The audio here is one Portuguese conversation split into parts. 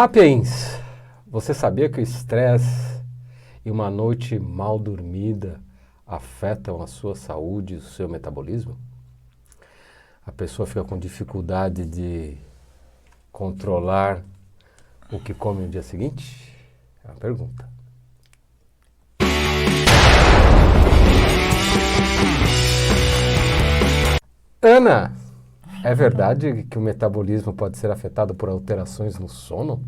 Sapiens, você sabia que o estresse e uma noite mal dormida afetam a sua saúde e o seu metabolismo? A pessoa fica com dificuldade de controlar o que come no dia seguinte? É uma pergunta. Ana, é verdade que o metabolismo pode ser afetado por alterações no sono?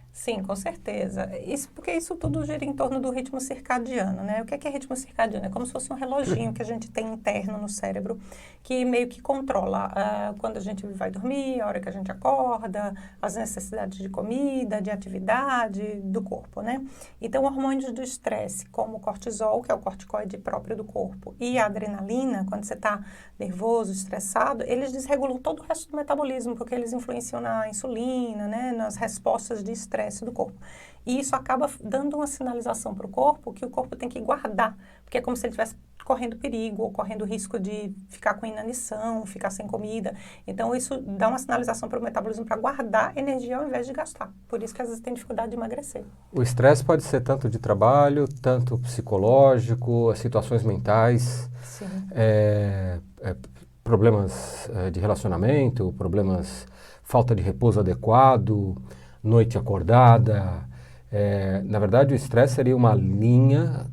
Sim, com certeza. Porque isso tudo gira em torno do ritmo circadiano, né? O que é ritmo circadiano? É como se fosse um reloginho que a gente tem interno no cérebro, que meio que controla quando a gente vai dormir, a hora que a gente acorda, as necessidades de comida, de atividade do corpo, né? Então, hormônios do estresse, como o cortisol, que é o corticoide próprio do corpo, e a adrenalina, quando você está nervoso, estressado, eles desregulam todo o resto do metabolismo, porque eles influenciam na insulina, né? Nas respostas de estresse do corpo. E isso acaba dando uma sinalização para o corpo que o corpo tem que guardar, porque é como se ele estivesse correndo perigo ou correndo risco de ficar com inanição, ficar sem comida. Então, isso dá uma sinalização para o metabolismo para guardar energia ao invés de gastar. Por isso que às vezes tem dificuldade de emagrecer. O estresse pode ser tanto de trabalho, tanto psicológico, situações mentais, Sim. Problemas de relacionamento, falta de repouso adequado, noite acordada. Na verdade, o estresse seria uma linha.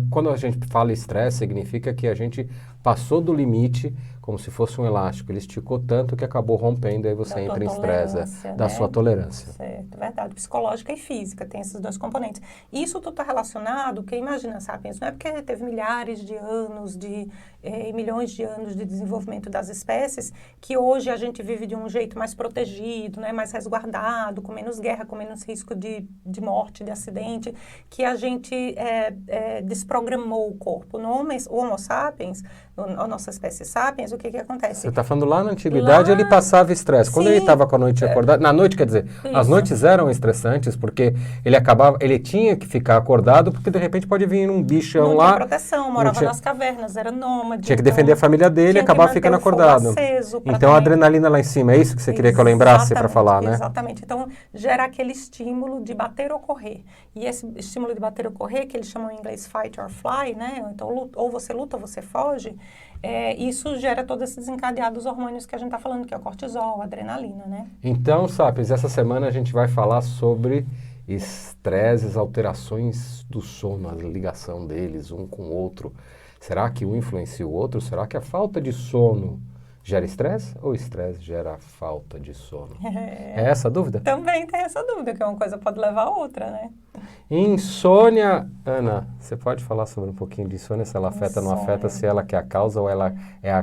Quando a gente fala estresse, significa que a gente passou do limite, como se fosse um elástico. Ele esticou tanto que acabou rompendo, aí você entra em estresse, da sua tolerância. Certo, verdade. Psicológica e física, tem esses dois componentes. E isso tudo está relacionado, porque imagina, Sapiens, não é porque teve milhares de anos, milhões de anos de desenvolvimento das espécies, que hoje a gente vive de um jeito mais protegido, né, mais resguardado, com menos guerra, com menos risco de morte, de acidente, que a gente desprogramou o corpo. O Homo sapiens, a nossa espécie Sapiens, o que acontece? Você está falando lá na antiguidade, ele passava estresse. Quando ele estava com a noite acordada, na noite, quer dizer, isso. As noites eram estressantes, porque ele tinha que ficar acordado, porque de repente pode vir um bichão não lá. Tinha proteção, morava nas cavernas, era nômade. Tinha que defender a família dele e acabar ficando acordado. Então a adrenalina lá em cima, é isso que você queria que eu lembrasse para falar, né? Exatamente. Então gera aquele estímulo de bater ou correr. E esse estímulo de bater ou correr, que eles chamam em inglês fight or fly, né? Então ou você luta ou você foge. Isso gera todos esses desencadeados hormônios que a gente está falando, que é o cortisol, a adrenalina, né? Então, Sapiens, essa semana a gente vai falar sobre estresses, alterações do sono, a ligação deles um com o outro. Será que um influencia o outro? Será que a falta de sono gera estresse ou estresse gera falta de sono? É essa a dúvida? Também tem essa dúvida, que uma coisa pode levar a outra, né? Insônia, Ana, você pode falar sobre um pouquinho de insônia, se ela afeta ou não afeta, se ela que é a causa ou ela é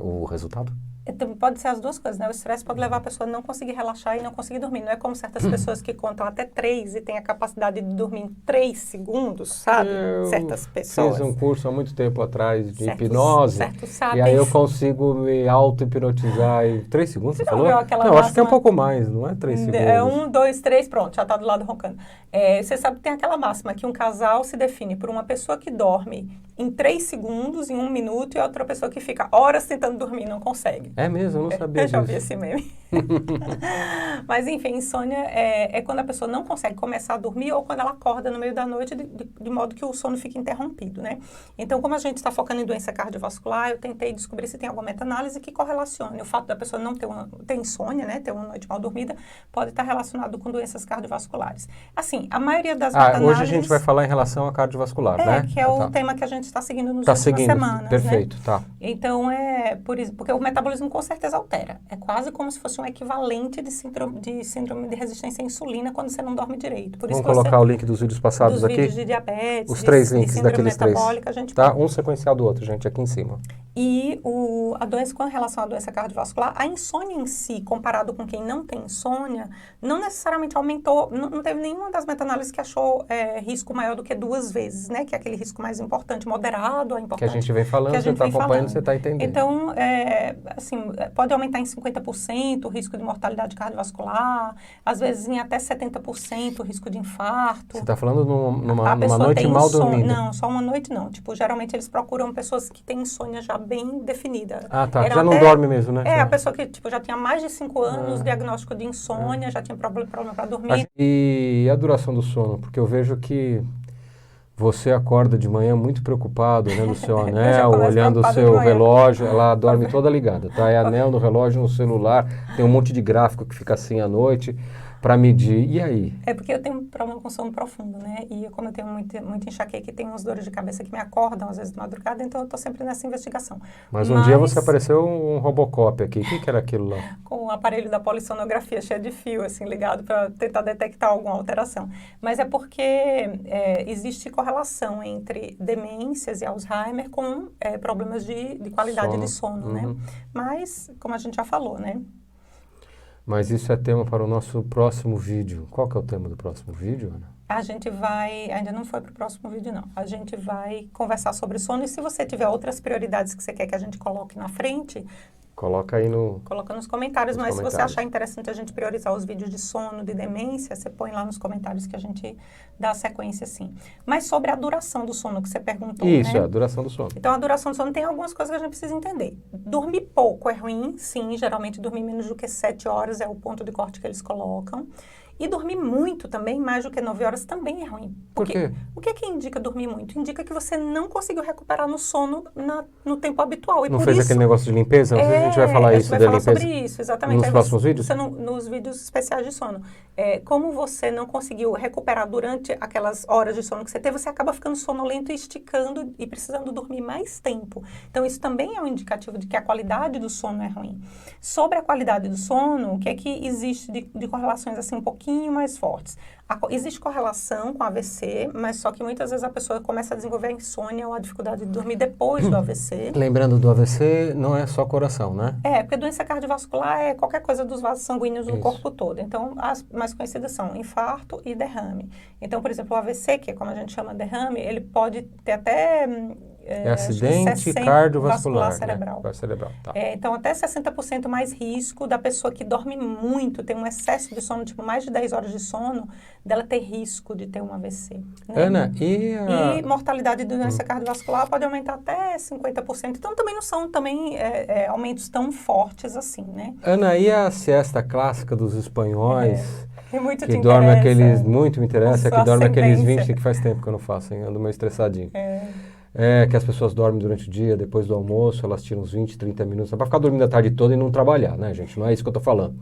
o resultado? Então, pode ser as duas coisas, né? O estresse pode levar a pessoa a não conseguir relaxar e não conseguir dormir. Não é como certas pessoas que contam até 3 e têm a capacidade de dormir em 3 segundos, sabe? Certas pessoas. Fiz um curso há muito tempo atrás de hipnose. E aí eu consigo me auto-hipnotizar em 3 segundos, você falou? Não, acho que é um pouco mais, não é 3 segundos. É 1, 2, 3, pronto, já está do lado roncando. Você sabe que tem aquela máxima que um casal se define por uma pessoa que dorme em 3 segundos, em 1 minuto, e outra pessoa que fica horas tentando dormir e não consegue. É mesmo, eu não sabia disso. Eu já vi esse meme. Mas, enfim, insônia é quando a pessoa não consegue começar a dormir ou quando ela acorda no meio da noite de modo que o sono fica interrompido, né? Então, como a gente está focando em doença cardiovascular, eu tentei descobrir se tem alguma meta-análise que correlacione. O fato da pessoa não ter insônia, né, ter uma noite mal dormida, pode estar relacionado com doenças cardiovasculares. Assim, a maioria das meta-análises... Hoje a gente vai falar em relação a cardiovascular, né? Que é o tema que a gente está seguindo nas últimas semanas, perfeito, né? Tá. Então, por isso, porque o metabolismo com certeza altera. É quase como se fosse um equivalente de síndrome de resistência à insulina quando você não dorme direito. Por isso Vamos colocar o link dos vídeos passados aqui? Dos vídeos de diabetes, os 3 links daqueles 3. A gente tá? Um sequencial do outro, gente, aqui em cima. E a doença, com relação à doença cardiovascular, a insônia em si, comparado com quem não tem insônia, não necessariamente aumentou, não teve nenhuma das meta-análises que achou risco maior do que 2 vezes, né? Que é aquele risco mais importante, moderado a importante. Que a gente vem falando, você está acompanhando, você está entendendo. Então, assim, pode aumentar em 50% o risco de mortalidade cardiovascular, às vezes em até 70% o risco de infarto. Você está falando numa noite mal dormida? Não, só uma noite não. Tipo, geralmente eles procuram pessoas que têm insônia já bem definida. Ah, tá. Eram Já não até- dorme mesmo, né? É, a pessoa que tipo, já tinha mais de 5 anos, diagnóstico de insônia, já tinha problema para dormir. E a duração do sono? Porque eu vejo que você acorda de manhã muito preocupado, olhando o seu Eu já anel, começo olhando o preocupada de seu manhã. relógio, ela dorme toda ligada, tá? É anel no relógio, no celular, tem um monte de gráfico que fica assim à noite para medir. E aí? É porque eu tenho um problema com sono profundo, né? E como eu tenho muita enxaqueca e tenho umas dores de cabeça que me acordam às vezes de madrugada, então eu tô sempre nessa investigação. Mas um dia você apareceu um Robocop aqui. O que que era aquilo lá? Com o aparelho da polissonografia cheio de fio, assim, ligado para tentar detectar alguma alteração. Mas é porque existe correlação entre demências e Alzheimer com problemas de qualidade de sono, né? Mas, como a gente já falou, né? Mas isso é tema para o nosso próximo vídeo. Qual que é o tema do próximo vídeo, Ana? A gente vai, ainda não foi para o próximo vídeo não, a gente vai conversar sobre sono e se você tiver outras prioridades que você quer que a gente coloque na frente, Coloca aí no... coloca nos comentários, Nos mas se você comentários. achar interessante a gente priorizar os vídeos de sono, de demência, você põe lá nos comentários que a gente dá a sequência sim. Mas sobre a duração do sono que você perguntou, Isso, né? a duração do sono. Então, a duração do sono tem algumas coisas que a gente precisa entender. Dormir pouco é ruim, sim. Geralmente, dormir menos do que 7 horas é o ponto de corte que eles colocam. E dormir muito também, mais do que 9 horas, também é ruim. Por quê? O que é que indica dormir muito? Indica que você não conseguiu recuperar no sono no tempo habitual. E Não por fez isso, aquele negócio de limpeza? Não sei se a gente vai falar isso vai da falar limpeza. sobre isso, exatamente. Nos Aí próximos vídeos? Você nos vídeos especiais de sono. Como você não conseguiu recuperar durante aquelas horas de sono que você teve, você acaba ficando sonolento e esticando e precisando dormir mais tempo. Então, isso também é um indicativo de que a qualidade do sono é ruim. Sobre a qualidade do sono, o que é que existe de correlações assim um pouquinho mais fortes? Existe correlação com AVC, mas só que muitas vezes a pessoa começa a desenvolver a insônia ou a dificuldade de dormir depois do AVC. Lembrando do AVC, não é só coração, né? Porque doença cardiovascular é qualquer coisa dos vasos sanguíneos no corpo todo. Então, as mais conhecidas são infarto e derrame. Então, por exemplo, o AVC, que é como a gente chama derrame, ele pode ter até... acidente cardiovascular cerebral. Né? Cerebral, tá. Então, até 60% mais risco da pessoa que dorme muito, tem um excesso de sono, tipo mais de 10 horas de sono, dela ter risco de ter um AVC. Né? Ana, E mortalidade de doença cardiovascular pode aumentar até 50%. Então, também não são aumentos tão fortes assim, né? Ana, e a siesta clássica dos espanhóis? Muito que dorme aqueles... Muito me interessa, que dorme aqueles 20, que faz tempo que eu não faço, hein? Ando meio estressadinho. Que as pessoas dormem durante o dia, depois do almoço, elas tiram uns 20, 30 minutos, para ficar dormindo a tarde toda e não trabalhar, né, gente? Não é isso que eu tô falando.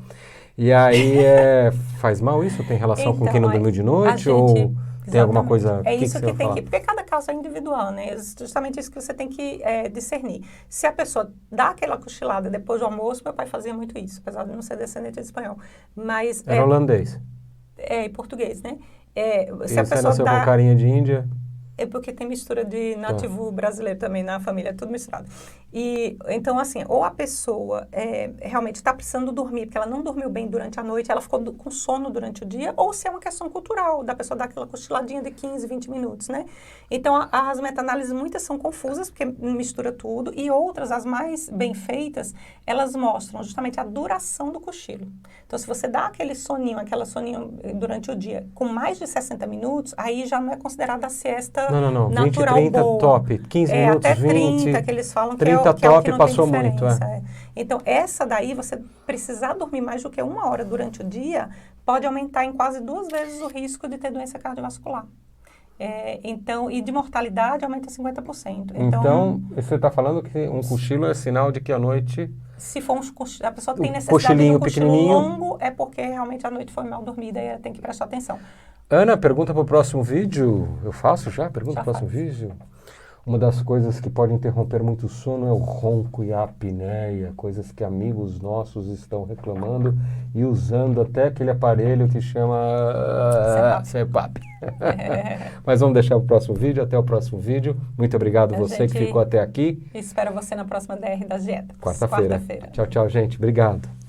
E aí, faz mal isso? Tem relação com quem não dormiu de noite? Ou tem alguma coisa... É isso que tem que... Porque cada caso é individual, né? É justamente isso que você tem que discernir. Se a pessoa dá aquela cochilada depois do almoço, meu pai fazia muito isso, apesar de não ser descendente de espanhol. Mas... Era holandês. E português, né? Se a pessoa nasceu com carinha de Índia... É porque tem mistura de nativo brasileiro também na família, tudo misturado. E, então, assim, ou a pessoa realmente está precisando dormir, porque ela não dormiu bem durante a noite, ela ficou com sono durante o dia, ou se é uma questão cultural, da pessoa dar aquela cochiladinha de 15, 20 minutos, né? Então, as meta-análises, muitas são confusas, porque mistura tudo, e outras, as mais bem feitas, elas mostram justamente a duração do cochilo. Então, se você dá aquela soninho durante o dia, com mais de 60 minutos, aí já não é considerada a siesta Não. natural 20, 30 boa. top. 15 minutos, até 20. 30 que eles falam 30 que é o que não passou tem muito, diferença. Então, essa daí, você precisar dormir mais do que 1 hora durante o dia, pode aumentar em quase 2 vezes o risco de ter doença cardiovascular. Então, e de mortalidade aumenta 50%. Então, você está falando que um cochilo é sinal de que à noite... Se for a pessoa tem necessidade de um cochilo pequenininho longo, é porque realmente a noite foi mal dormida e ela tem que prestar atenção. Ana, pergunta para o próximo vídeo. Eu faço já? Pergunta para o próximo faz. vídeo. Uma das coisas que pode interromper muito o sono é o ronco e a apneia, coisas que amigos nossos estão reclamando e usando até aquele aparelho que chama CPAP. Mas vamos deixar para o próximo vídeo. Até o próximo vídeo. Muito obrigado você que ficou até aqui. Espero você na próxima DR da Dieta. Quarta-feira. Tchau, tchau, gente. Obrigado.